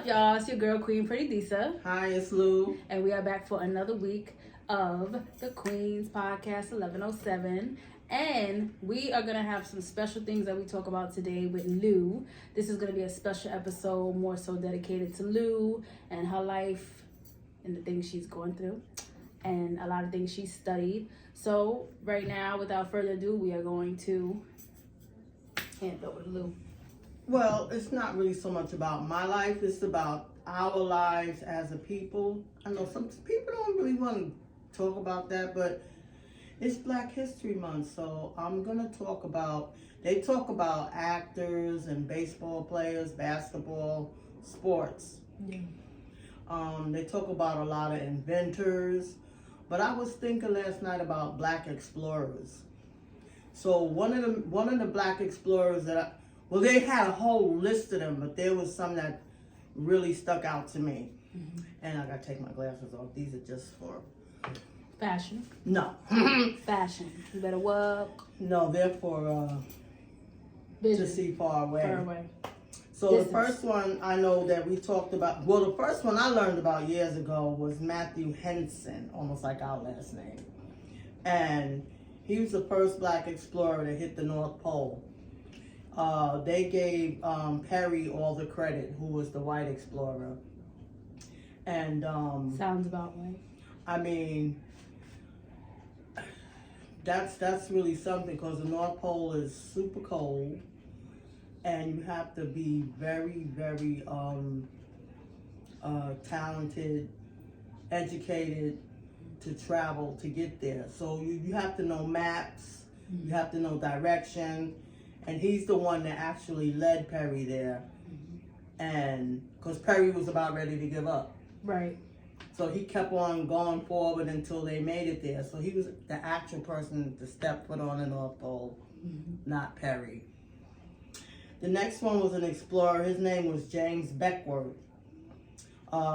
y'all? It's your girl, Queen Pretty Lisa. Hi, it's Lou. And we are back for another week of the Queen's Podcast 1107. And we are going to have some special things that we talk about today with Lou. This is going to be a special episode, more so dedicated to Lou and her life and the things she's going through and a lot of things she's studied. So right now, without further ado, we are going to hand it over to Lou. Well, it's not really so much about my life. It's about our lives as a people. I know some people don't really want to talk about that, but it's Black History Month, so I'm going to talk about, they talk about actors and baseball players, basketball, sports. Yeah. They talk about a lot of inventors, but I was thinking last night about Black explorers. So one of the Black explorers well, they had a whole list of them, but there was some that really stuck out to me. Mm-hmm. And I gotta take my glasses off. These are just for fashion. No. Fashion. You better walk. No, they're for Vision. to see far away. Far away. So distance. The first one I know that we talked about, well, the first one I learned about years ago was Matthew Henson, almost like our last name. And he was the first Black explorer to hit the North Pole. They gave Perry all the credit, who was the white explorer. And sounds about right. I mean, that's really something, because the North Pole is super cold, and you have to be very, very talented, educated to travel to get there. So you have to know maps, you have to know direction. And he's the one that actually led Perry there. Mm-hmm. And because Perry was about ready to give up. Right. So he kept on going forward until they made it there. So he was the actual person to step foot on the North Pole, mm-hmm. not Perry. The next one was an explorer. His name was James Beckwourth.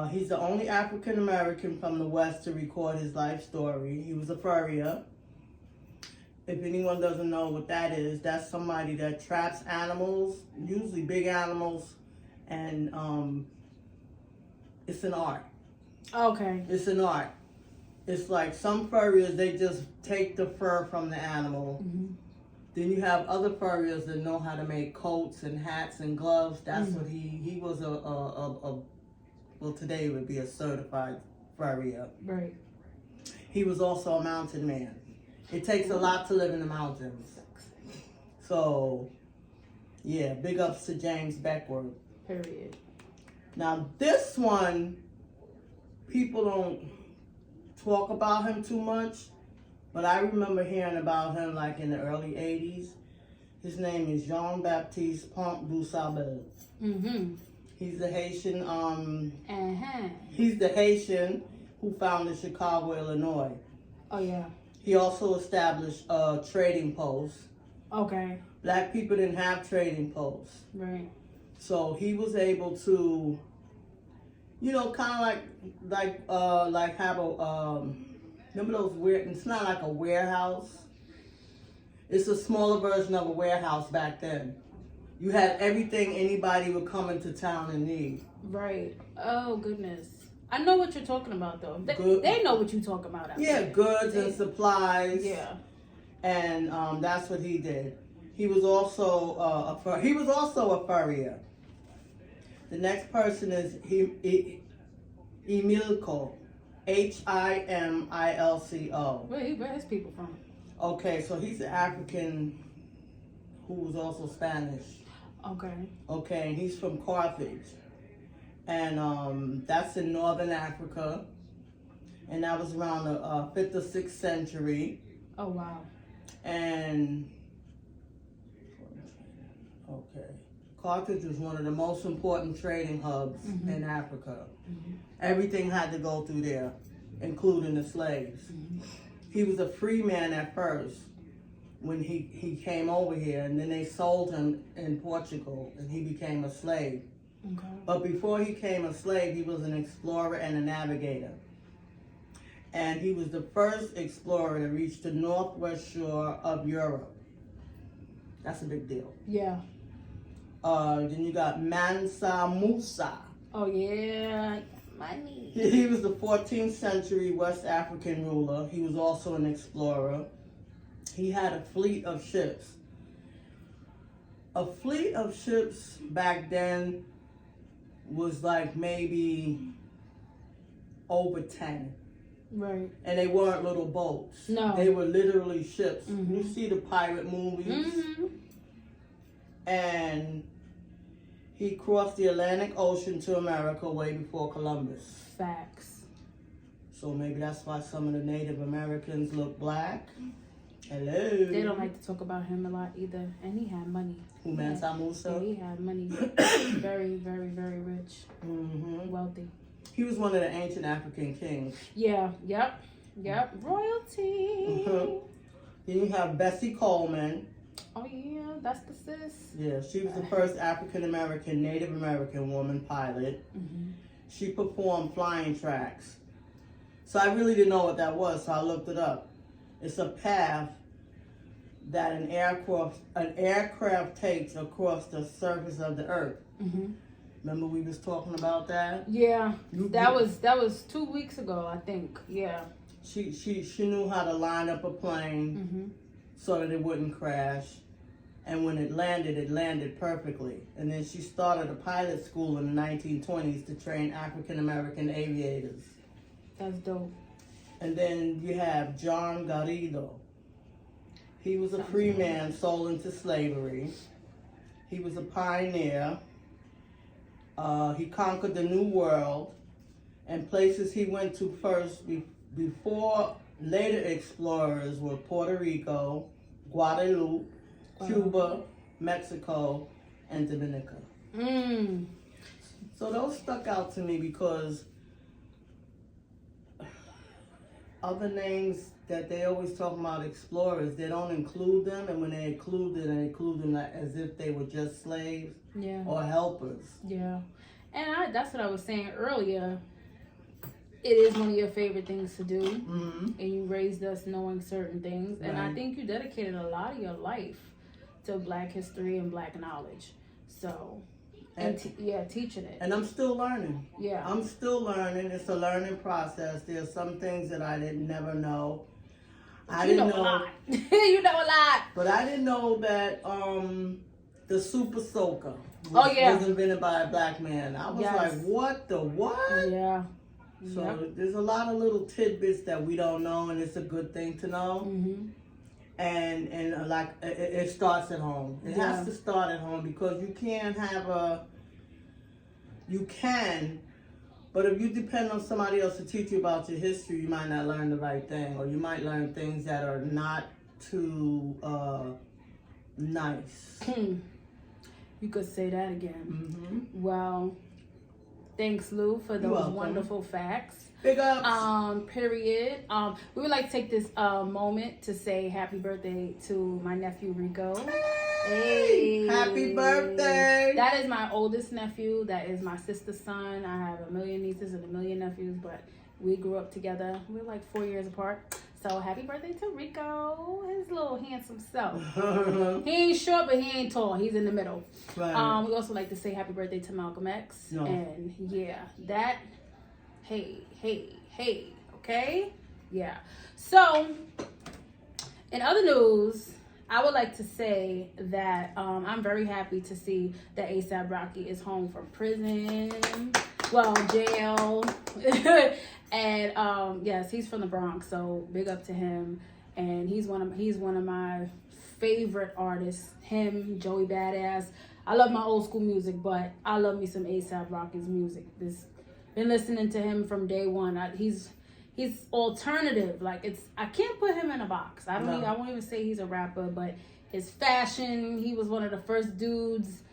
He's the only African American from the West to record his life story. He was a furrier. If anyone doesn't know what that is, that's somebody that traps animals, usually big animals, and it's an art. Okay. It's an art. It's like some furriers, they just take the fur from the animal. Mm-hmm. Then you have other furriers that know how to make coats and hats and gloves. That's mm-hmm. what he was well, today would be a certified furrier. Right. He was also a mountain man. It takes a lot to live in the mountains. So, yeah, big ups to James Beckwourth. Period. Now, this one, people don't talk about him too much, but I remember hearing about him like in the early 80s. His name is Jean-Baptiste Pont du Sable. Mm-hmm. He's the Haitian, he's the Haitian who founded Chicago, Illinois. Oh, yeah. He also established a trading post. Okay. Black people didn't have trading posts. Right. So he was able to, kind of like have a, remember those weird, it's not like a warehouse. It's a smaller version of a warehouse back then. You had everything anybody would come into town and need. Right. Oh, goodness. I know what you're talking about, though. They know what you're talking about. Yeah, goods and supplies. Yeah, and that's what he did. He was also a furrier. The next person is Himilco, Himilco. Where his people from? Okay, so he's an African who was also Spanish. Okay. Okay, and he's from Carthage. And that's in northern Africa, and that was around the 5th or 6th century. Oh, wow. And Carthage was one of the most important trading hubs mm-hmm. in Africa. Mm-hmm. Everything had to go through there, including the slaves. Mm-hmm. He was a free man at first when he came over here, and then they sold him in Portugal, and he became a slave. Okay. But before he became a slave, he was an explorer and a navigator. And he was the first explorer to reach the northwest shore of Europe. That's a big deal. Yeah. Then you got Mansa Musa. Oh yeah, money. He was the 14th century West African ruler. He was also an explorer. He had a fleet of ships. A fleet of ships back then was like maybe over 10. Right. And they weren't little boats. No. They were literally ships. Mm-hmm. You see the pirate movies. Mm-hmm. And he crossed the Atlantic Ocean to America way before Columbus. Facts. So maybe that's why some of the Native Americans look black. Hello. They don't like to talk about him a lot either. And he had money. Who, Mansa Musa? Yeah, he had money. Very, very, very rich. Mm-hmm. Wealthy. He was one of the ancient African kings. Yeah. Yep. Royalty. Then you have Bessie Coleman. Oh yeah, that's the sis. Yeah, she was the first African American, Native American woman pilot. Mm-hmm. She performed flying tracks. So I really didn't know what that was, so I looked it up. It's a path that an aircraft takes across the surface of the earth. Mm-hmm. Remember we was talking about that? Yeah, that was 2 weeks ago, I think. Yeah. She knew how to line up a plane Mm-hmm. so that it wouldn't crash. And when it landed perfectly. And then she started a pilot school in the 1920s to train African American aviators. That's dope. And then you have John Garrido. He was a free man sold into slavery. He was a pioneer. He conquered the New World. And places he went to first before later explorers were Puerto Rico, Guadeloupe, Cuba, Mexico, and Dominica. So those stuck out to me because other names that they always talk about explorers, they don't include them, and when they include them, they include them as if they were just slaves or helpers. Yeah. And that's what I was saying earlier. It is one of your favorite things to do, and you raised us knowing certain things, and I think you dedicated a lot of your life to Black history and Black knowledge. So, teaching it. And I'm still learning. Yeah. I'm still learning. It's a learning process. There's some things that I didn't never know. You know a lot. You know a lot. But I didn't know that the Super Soaker was invented by a Black man. I was like, what the what? Yeah. So there's a lot of little tidbits that we don't know, and it's a good thing to know. Mm-hmm. And like it starts at home. It has to start at home because you can't have you can, but if you depend on somebody else to teach you about your history, you might not learn the right thing, or you might learn things that are not too nice. You could say that again. Mm-hmm. Well, thanks, Lou, for those wonderful facts. Big ups. Period. We would like to take this moment to say happy birthday to my nephew Rico. Hey! Happy birthday! That is my oldest nephew. That is my sister's son. I have a million nieces and a million nephews, but we grew up together. We're like 4 years apart. So happy birthday to Rico, his little handsome self. He ain't short, but he ain't tall. He's in the middle. Right. We also like to say happy birthday to Malcolm X. No. And that, hey, okay? Yeah. So, in other news, I would like to say that I'm very happy to see that A$AP Rocky is home from prison. Well, jail. And yes, he's from the Bronx, so big up to him. And he's one of my favorite artists. Him, Joey Badass. I love my old school music, but I love me some A$AP Rocky's music. Been listening to him from day one. He's alternative. Like I can't put him in a box. I won't even say he's a rapper, but his fashion. He was one of the first dudes.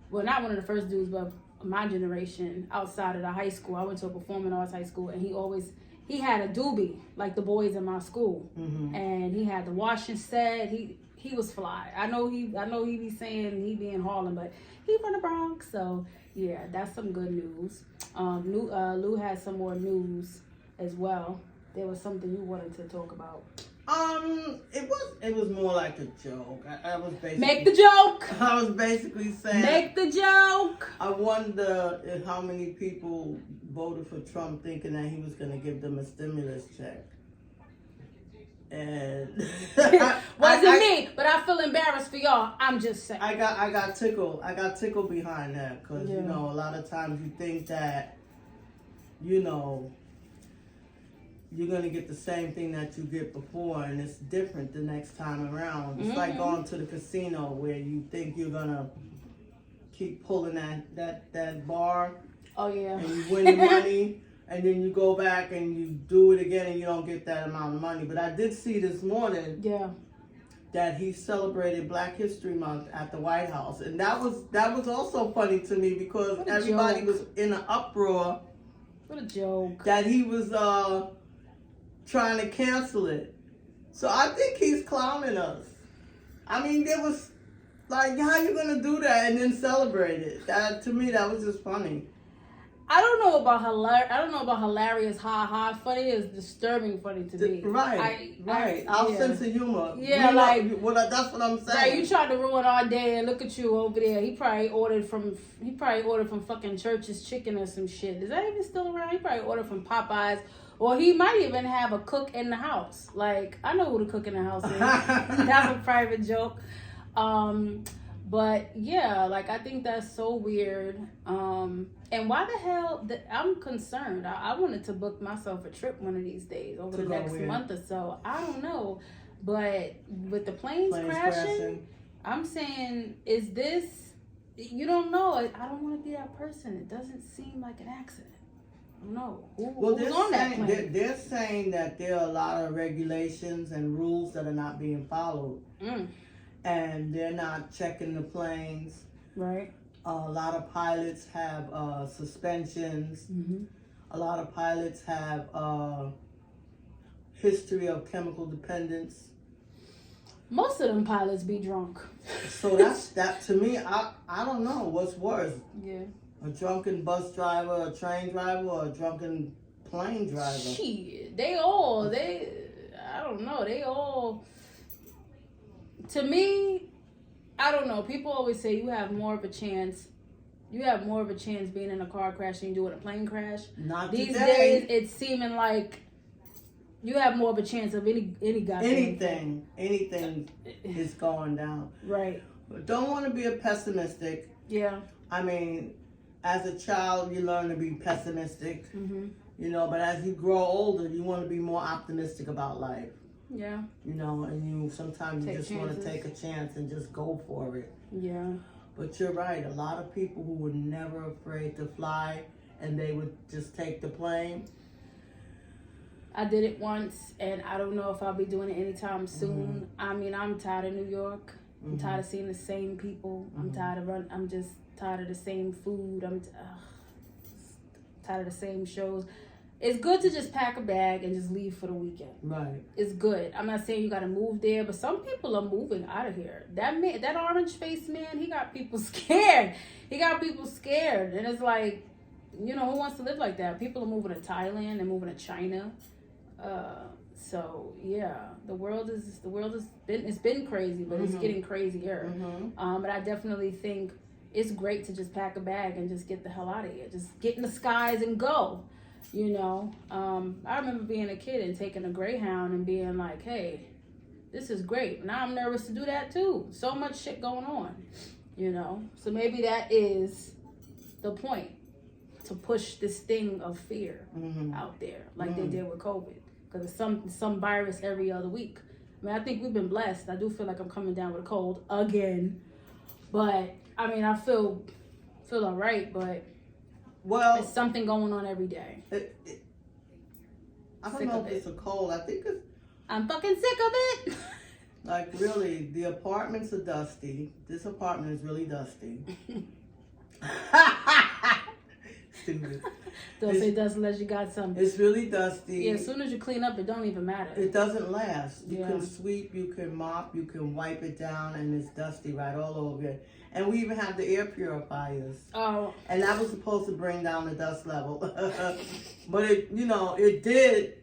Well, not one of the first dudes, but my generation outside of the high school. I went to a performing arts high school, and he had a doobie like the boys in my school, and he had the washing set. He was fly. I know he be saying he be in Harlem, but he from the Bronx. So yeah, that's some good news. Lou has some more news as well. There was something you wanted to talk about. It was more like a joke. I was basically Make the joke. I was basically saying. Make the joke. I wonder how many people voted for Trump thinking that he was going to give them a stimulus check. And wasn't me, but I feel embarrassed for y'all. I'm just saying. I got tickled behind that because you know a lot of times you think that you know you're gonna get the same thing that you get before, and it's different the next time around. It's like going to the casino where you think you're gonna keep pulling that bar. Oh yeah. And you win the money. And then you go back and you do it again and you don't get that amount of money. But I did see this morning that he celebrated Black History Month at the White House. And that was also funny to me because everybody was in an uproar. What a joke. That he was trying to cancel it. So I think he's clowning us. I mean, there was like, how you going to do that and then celebrate it? That, to me, that was just funny. I don't know about hilarious, ha. Funny is disturbing funny to me. Right. Our sense of humor. Yeah, that's what I'm saying. Right, you tried to ruin our day, and look at you over there. He probably ordered from fucking Church's Chicken or some shit. Is that even still around? He probably ordered from Popeyes, or he might even have a cook in the house. Like, I know who the cook in the house is. That's a private joke. But yeah, like I think that's so weird. And why the hell? I'm concerned. I wanted to book myself a trip one of these days over the next month or so. I don't know, but with the planes crashing, I'm saying, is this? You don't know. I don't want to be that person. It doesn't seem like an accident. I don't know. Who's on that plane? They're saying that there are a lot of regulations and rules that are not being followed. And they're not checking the planes. Right. A lot of pilots have suspensions. A lot of pilots have history of chemical dependence. Most of them pilots be drunk. So that to me, I don't know what's worse. Yeah. A drunken bus driver, a train driver, or a drunken plane driver. Shit, I don't know. They all. To me, I don't know. People always say you have more of a chance being in a car crash than you do in a plane crash. Not these today. days. It's seeming like you have more of a chance of any goddamn anything is going down. Right. But don't want to be a pessimistic. Yeah. I mean, as a child, you learn to be pessimistic. You know, but as you grow older, you want to be more optimistic about life. Yeah. You know, and sometimes you just want to take a chance and just go for it. Yeah. But you're right. A lot of people who were never afraid to fly and they would just take the plane. I did it once, and I don't know if I'll be doing it anytime soon. I mean, I'm tired of New York. I'm tired of seeing the same people. I'm just tired of the same food. I'm tired of the same shows. It's good to just pack a bag and just leave for the weekend. Right. It's good. I'm not saying you got to move there, but some people are moving out of here. That orange-faced man, he got people scared. And it's like, you know, who wants to live like that? People are moving to Thailand and moving to China. So yeah, the world it's been crazy, but it's getting crazier. But I definitely think it's great to just pack a bag and just get the hell out of here. Just get in the skies and go. You know, I remember being a kid and taking a Greyhound and being like, hey, this is great. Now I'm nervous to do that too. So much shit going on, you know. So maybe that is the point, to push this thing of fear out there like they did with COVID. Because it's some virus every other week. I mean, I think we've been blessed. I do feel like I'm coming down with a cold again. But, I mean, I feel all right, but... Well, it's something going on every day. I don't know if it's a cold. I think it's... I'm fucking sick of it. Like, really, the apartments are dusty. This apartment is really dusty. Stupid. Don't say dust unless you got something. It's really dusty. Yeah, as soon as you clean up, it don't even matter. It doesn't last. You can sweep, you can mop, you can wipe it down, and it's dusty right all over it. And we even have the air purifiers. Oh. And that was supposed to bring down the dust level. But it did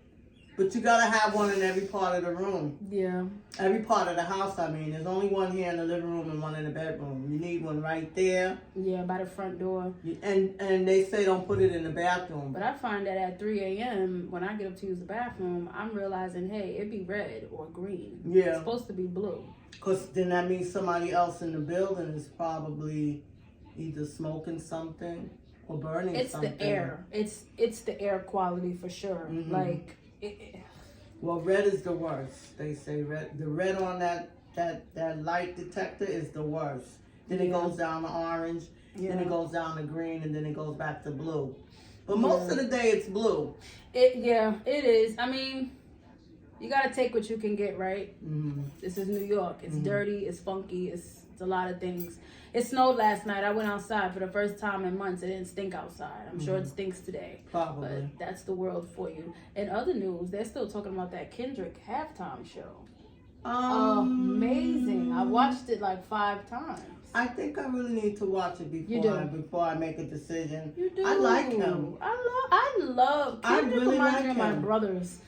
But you gotta have one in every part of the room. Yeah. Every part of the house, I mean. There's only one here in the living room and one in the bedroom. You need one right there. Yeah, by the front door. And they say don't put it in the bathroom. But I find that at 3 a.m. when I get up to use the bathroom, I'm realizing, hey, it be red or green. Yeah. It's supposed to be blue. Because then that means somebody else in the building is probably either smoking something or burning something. It's the air. It's the air quality for sure. Mhm. Like, well, red is the worst. They say red. The red on that light detector is the worst. Then it goes down to orange. Then it goes down to green, and then it goes back to blue. But most of the day, it's blue. It is. I mean, you gotta take what you can get, right? Mm-hmm. This is New York. It's dirty. It's funky. It's a lot of things. It snowed last night. I went outside for the first time in months. It didn't stink outside. I'm sure it stinks today. Probably. But that's the world for you. In other news, they're still talking about that Kendrick halftime show. Amazing. I watched it like 5 times. I think I really need to watch it before I make a decision. You do. I like him. I love Kendrick. really reminds like me of my him. brothers.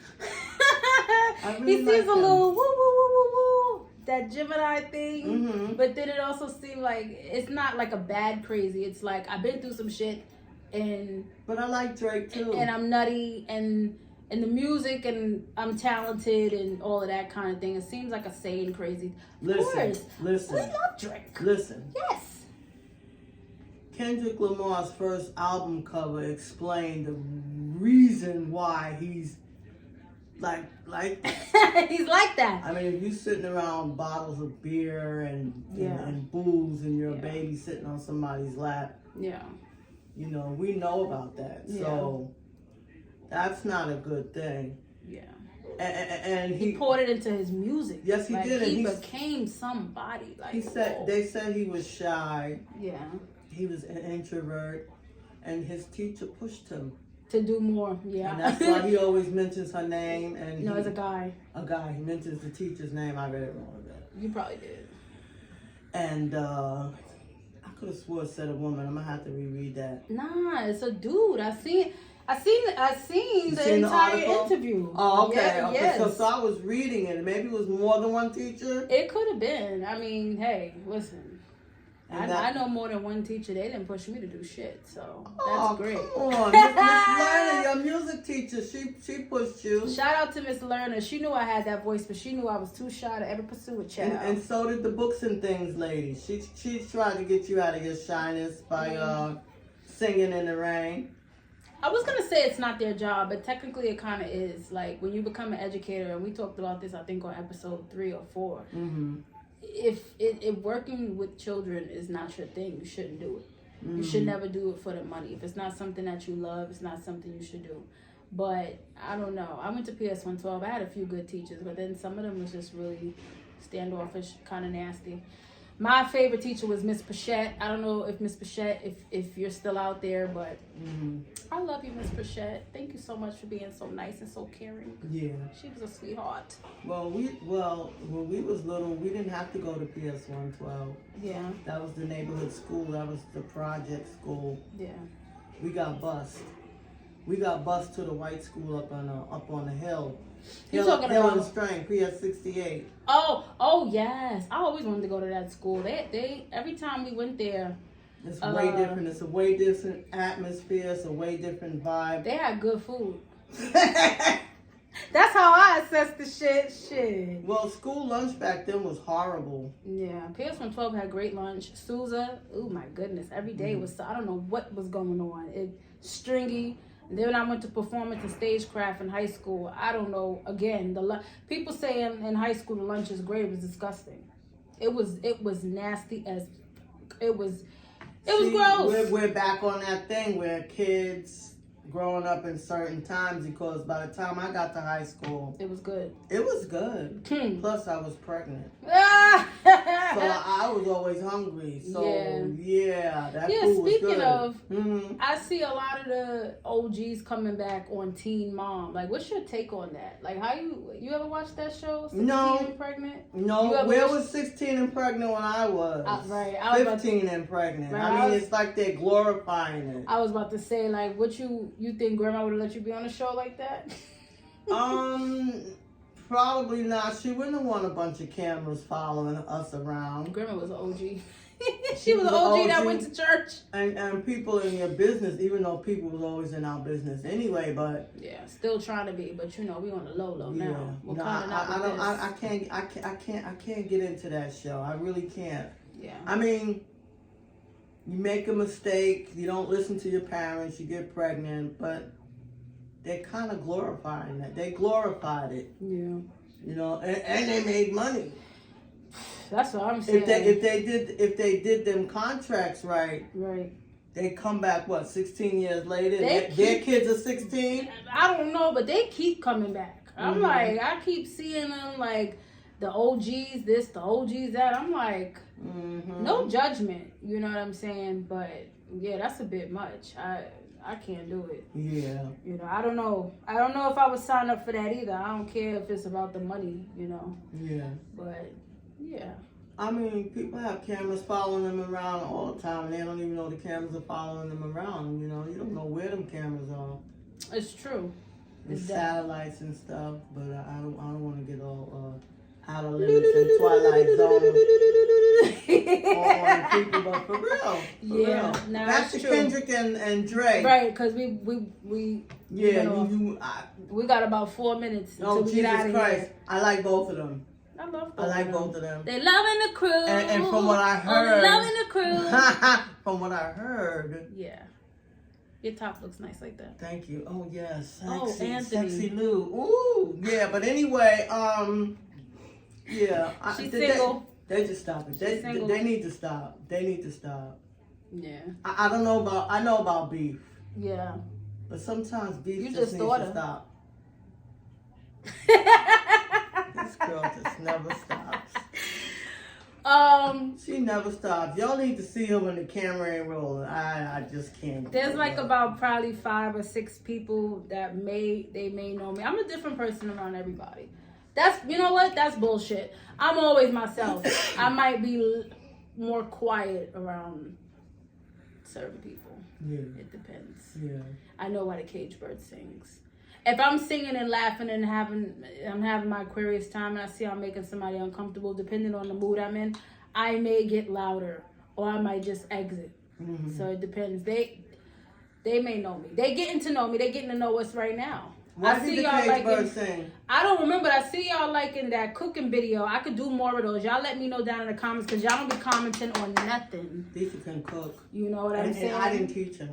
Really He like seems a him. little woo woo woo woo woo, that Gemini thing. Mm-hmm. But then it also seemed like it's not like a bad crazy. It's like I've been through some shit But I like Drake too. and I'm nutty and the music and I'm talented and all of that kind of thing. It seems like a sane crazy. Of course. Listen. We love Drake. Listen. Yes. Kendrick Lamar's first album cover explained the reason why he's like He's like that. I mean, if you sitting around bottles of beer and booze and your baby sitting on somebody's lap, Yeah. you know, we know about that. So that's not a good thing. Yeah. And He poured it into his music. Yes, he like, did. He And became somebody. Like he said whoa. they said he was shy. Yeah. He was an introvert, and his teacher pushed him. To do more. Yeah. And that's why he always mentions her name. And No, it's a guy. A guy. He mentions the teacher's name. I read it wrong. You probably did. And I could have swore it said a woman. I'm gonna have to reread that. Nah, it's a dude. I seen You the seen the entire article? interview. Oh, okay. Yeah, Okay. yes. So I was reading it. Maybe it was more than one teacher. It could have been. I mean, hey, listen. And I know more than one teacher. They didn't push me to do shit, so that's Oh, great. come on. Miss Lerner, your music teacher, she pushed you. Shout out to Miss Lerner. She knew I had that voice, but she knew I was too shy to ever pursue a child. And so did the Books and Things lady. She tried to get you out of your shyness by singing in the rain. I was gonna say it's not their job, but technically it kind of is. Like when you become an educator, and we talked about this, I think on episode 3 or 4. Mm-hmm. If working with children is not your thing, you shouldn't do it. You should never do it for the money. If it's not something that you love, it's not something you should do. But I don't know. I went to PS 112. I had a few good teachers, but then some of them was just really standoffish, kind of nasty. My favorite teacher was Miss Pichette. I don't know if Miss Pichette, if you're still out there, but I love you, Miss Pichette. Thank you so much for being so nice and so caring. Yeah. She was a sweetheart. Well, when we was little, we didn't have to go to PS 112. Yeah. That was the neighborhood school. That was the project school. Yeah. We got bused. We got bused to the white school up on the hill. You Hill talking and about Strength, PS 68. Oh yes. I always wanted to go to that school. They every time we went there, It's way different. It's a way different atmosphere. It's a way different vibe. they had good food. That's how I assess the shit. Well, school lunch back then was horrible. Yeah, PS 112 had great lunch. Sousa, oh my goodness, every day was, I don't know what was going on. It stringy. And then I went to performance and stagecraft in high school. I don't know. Again, people say in high school the lunch is great. It was disgusting. It was nasty as it was. It was gross. We're back on that thing where kids growing up in certain times, because by the time I got to high school, it was good. It was good. Plus, I was pregnant. So I was always hungry. So, that food was speaking good. of, I see a lot of the OGs coming back on Teen Mom. Like, what's your take on that? Like, how you ever watched that show, 16 and Pregnant? No, where was 16 and Pregnant when I was? Right. 15 and Pregnant. Right, I mean, it's like they're glorifying it. I was about to say, like, what you think Grandma would have let you be on a show like that? Probably not. She wouldn't want a bunch of cameras following us around. Grandma was an OG. She was an OG that went to church. And people in your business, even though people was always in our business anyway, but yeah, still trying to be. But you know, we on the low yeah. now. No, I can't get into that show. I really can't. Yeah. I mean, you make a mistake, you don't listen to your parents, you get pregnant, but they're kind of glorifying that. They glorified it. Yeah. You know, and they made money. That's what I'm saying. If they did them contracts right, they come back 16 years later. Their kids are 16. I don't know, but they keep coming back. I'm like, I keep seeing them like the OGs this, the OGs that. I'm like, no judgment. You know what I'm saying? But yeah, that's a bit much. I can't do it. Yeah. You know, I don't know. I don't know if I would sign up for that either. I don't care if it's about the money, you know. Yeah. But, yeah. I mean, people have cameras following them around all the time. And they don't even know the cameras are following them around. You know, you don't know where them cameras are. It's true. It's satellites and stuff. But I don't want to get all out of limits and Twilight Zone on people, but for real. Real. Nah, that's the Kendrick and Dre. Right, because we we got about 4 minutes until we get out of here. I like both of them. I love both of them. They loving the crew. And from what I heard, loving the crew. From what I heard, yeah. Your top looks nice like that. Thank you. Oh yes, Anthony. Sexy Lou. Ooh, yeah. But anyway, yeah. She's single. They just stop it. They need to stop. They need to stop. Yeah. I don't know about. I know about beef. Yeah. But sometimes beef you just needs to stop. This girl just never stops. She never stops. Y'all need to see her when the camera ain't rolling. I just can't. There's like about probably 5 or 6 people that may know me. I'm a different person around everybody. That's, you know what? That's bullshit. I'm always myself. I might be more quiet around certain people. Yeah. It depends. Yeah. I know why the cage bird sings. If I'm singing and laughing and I'm having my Aquarius time and I see I'm making somebody uncomfortable, depending on the mood I'm in, I may get louder or I might just exit. Mm-hmm. So it depends. They may know me. They getting to know me. They getting to know us right now. What did the cage bird sing? I don't remember. I see y'all liking that cooking video. I could do more of those. Y'all let me know down in the comments because y'all don't be commenting on nothing. Lisa can cook. You know what I'm saying? And I didn't teach her.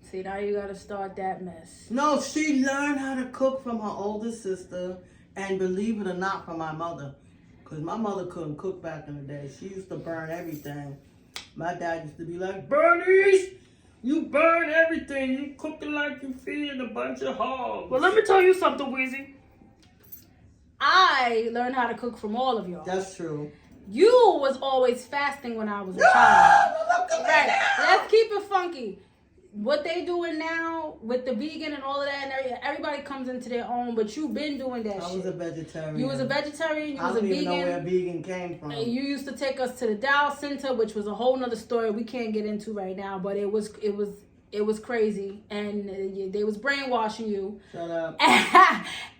See, now you got to start that mess. No, she learned how to cook from her older sister and, believe it or not, from my mother. Because my mother couldn't cook back in the day. She used to burn everything. My dad used to be like, Bernice, you burn everything. You cooking like you feeding a bunch of hogs. Well, let me tell you something, Weezy. I learned how to cook from all of y'all. That's true. You was always fasting when I was a child. Right. Let's keep it funky. What they doing now with the vegan and all of that, and everybody comes into their own, but you've been doing that shit. I was a vegetarian. You was a vegetarian, you was a vegan. I don't even know where vegan came from. And you used to take us to the Dow Center, which was a whole nother story we can't get into right now, but it was crazy, and they was brainwashing you. Shut up.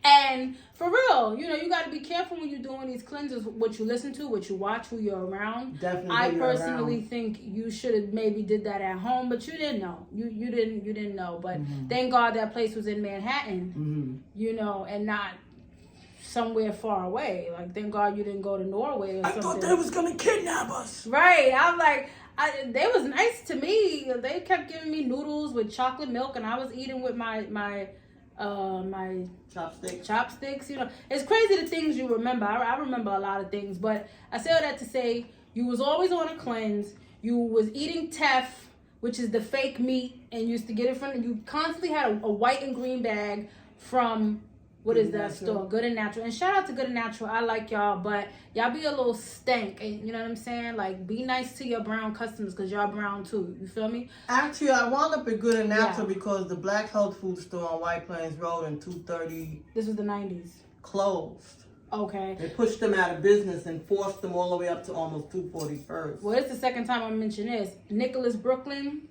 And for real, you know, you got to be careful when you're doing these cleanses, what you listen to, what you watch, who you're around. Definitely. I personally think you should have maybe did that at home, but you didn't know. You didn't know. But thank God that place was in Manhattan, you know, and not somewhere far away. Like, thank God you didn't go to Norway or something. I thought they was gonna kidnap us. Right. I'm like, they was nice to me. They kept giving me noodles with chocolate milk, and I was eating with my chopsticks. You know, it's crazy the things you remember. I remember a lot of things, but I say all that to say you was always on a cleanse. You was eating teff, which is the fake meat, and you used to get it from. You constantly had a white and green bag from. What is that store? Good and Natural. And shout out to Good and Natural. I like y'all, but y'all be a little stank. And you know what I'm saying? Like, be nice to your brown customers because y'all brown too. You feel me? Actually, I wound up at Good and Natural because the Black Health Food Store on White Plains Road in 230. This was the 90s. Closed. Okay. They pushed them out of business and forced them all the way up to almost 241st. Well, it's the second time I mentioned this. Nicholas Brooklyn.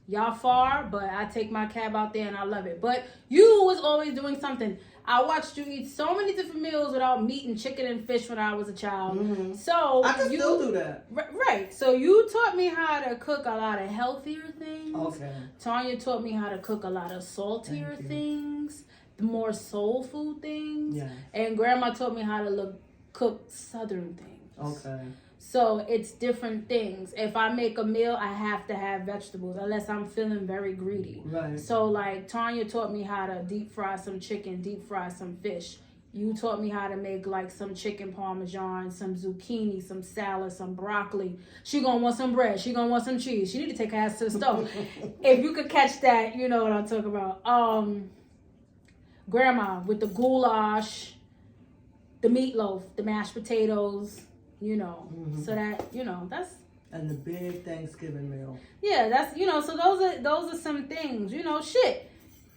Y'all far, but I take my cab out there and I love it. But you was always doing something. I watched you eat so many different meals without meat and chicken and fish when I was a child. Mm-hmm. So I can still do that. Right. So you taught me how to cook a lot of healthier things. Okay. Tanya taught me how to cook a lot of saltier things, the more soul food things. Yeah. And Grandma taught me how to cook Southern things. Okay. So it's different things. If I make a meal, I have to have vegetables unless I'm feeling very greedy. Right. So like Tanya taught me how to deep fry some chicken, deep fry some fish. You taught me how to make like some chicken parmesan, some zucchini, some salad, some broccoli. She gonna want some bread. She gonna want some cheese. She need to take her ass to the stove. If you could catch that, you know what I'm talking about. Grandma with the goulash, the meatloaf, the mashed potatoes. You know, so that, you know, that's... And the big Thanksgiving meal. Yeah, that's, you know, so those are some things, you know, shit.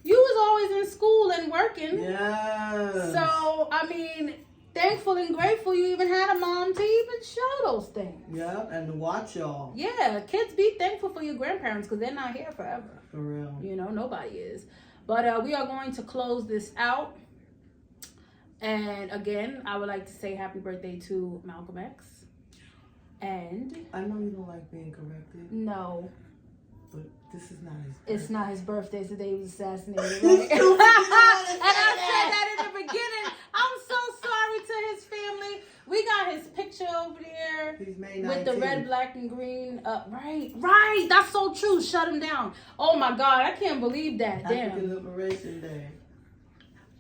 You was always in school and working. Yes. So, I mean, thankful and grateful you even had a mom to even show those things. Yeah, and to watch y'all. Yeah, kids, be thankful for your grandparents because they're not here forever. For real. You know, nobody is. But we are going to close this out. And again, I would like to say happy birthday to Malcolm X. And I know you don't like being corrected. no, but this is not his birthday. It's not his birthday. It's the day he was assassinated. Right? And I said that in the beginning. I'm so sorry to his family. We got his picture over there He's May 19th. with the red, black, and green. Right. That's so true. Shut him down. Oh my God, I can't believe that. African Damn. Liberation Day.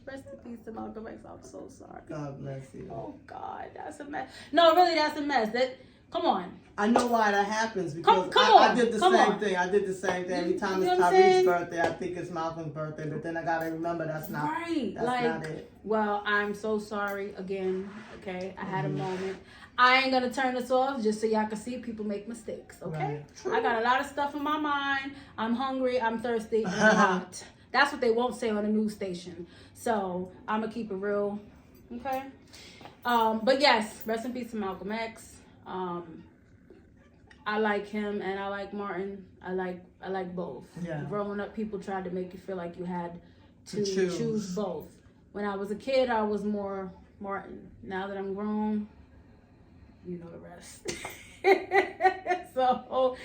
Rest in peace to Malcolm X. I'm so sorry. God bless you. Oh God, that's a mess. No, really, that's a mess. Come on. I know why that happens because Come I on. did the Come same on. thing. I did the same thing. Every time You it's know what I'm saying? Tyreek's birthday, I think it's Malcolm's birthday, but then I gotta remember that's not Right. That's like, not it. Well, I'm so sorry again. Okay, I had a moment. I ain't gonna turn this off just so y'all can see people make mistakes. Okay, Right. I got a lot of stuff in my mind. I'm hungry. I'm thirsty. And I'm hot. That's what they won't say on the news station. So I'm gonna keep it real. Okay. But yes, rest in peace to Malcolm X. I like him and I like Martin. I like both. Yeah. Growing up, people tried to make you feel like you had to choose. choose both. When I was a kid, I was more Martin. Now that I'm grown, you know the rest. So,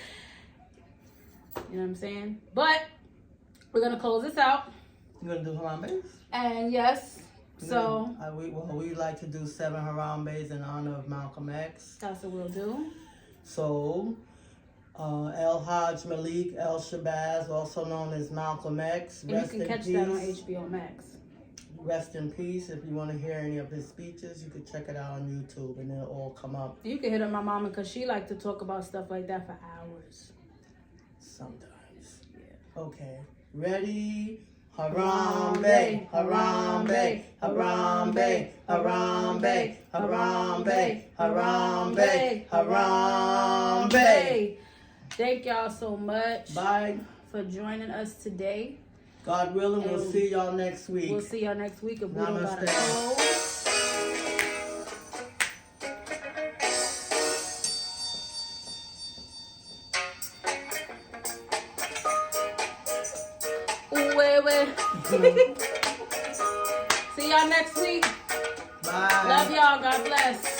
you know what I'm saying? But we're gonna close this out. You gonna do Harambe's? And yes, so we like to do 7 Harambe's in honor of Malcolm X. that's what we'll do. So, El Hajj Malik El Shabazz, also known as Malcolm X. And you can catch that on HBO Max. Rest in peace. If you want to hear any of his speeches, you can check it out on YouTube and it'll all come up. You can hit up my mama because she like to talk about stuff like that for hours. Sometimes. Yeah. Okay. Ready? Harambe, Harambe, Harambe, Harambe, Harambe, Harambe, Harambe. Thank y'all so much Bye. for joining us today. God willing, we'll And see y'all next week. We'll see y'all next week if we don't got a Namaste. See y'all next week. Bye. Love y'all. God bless.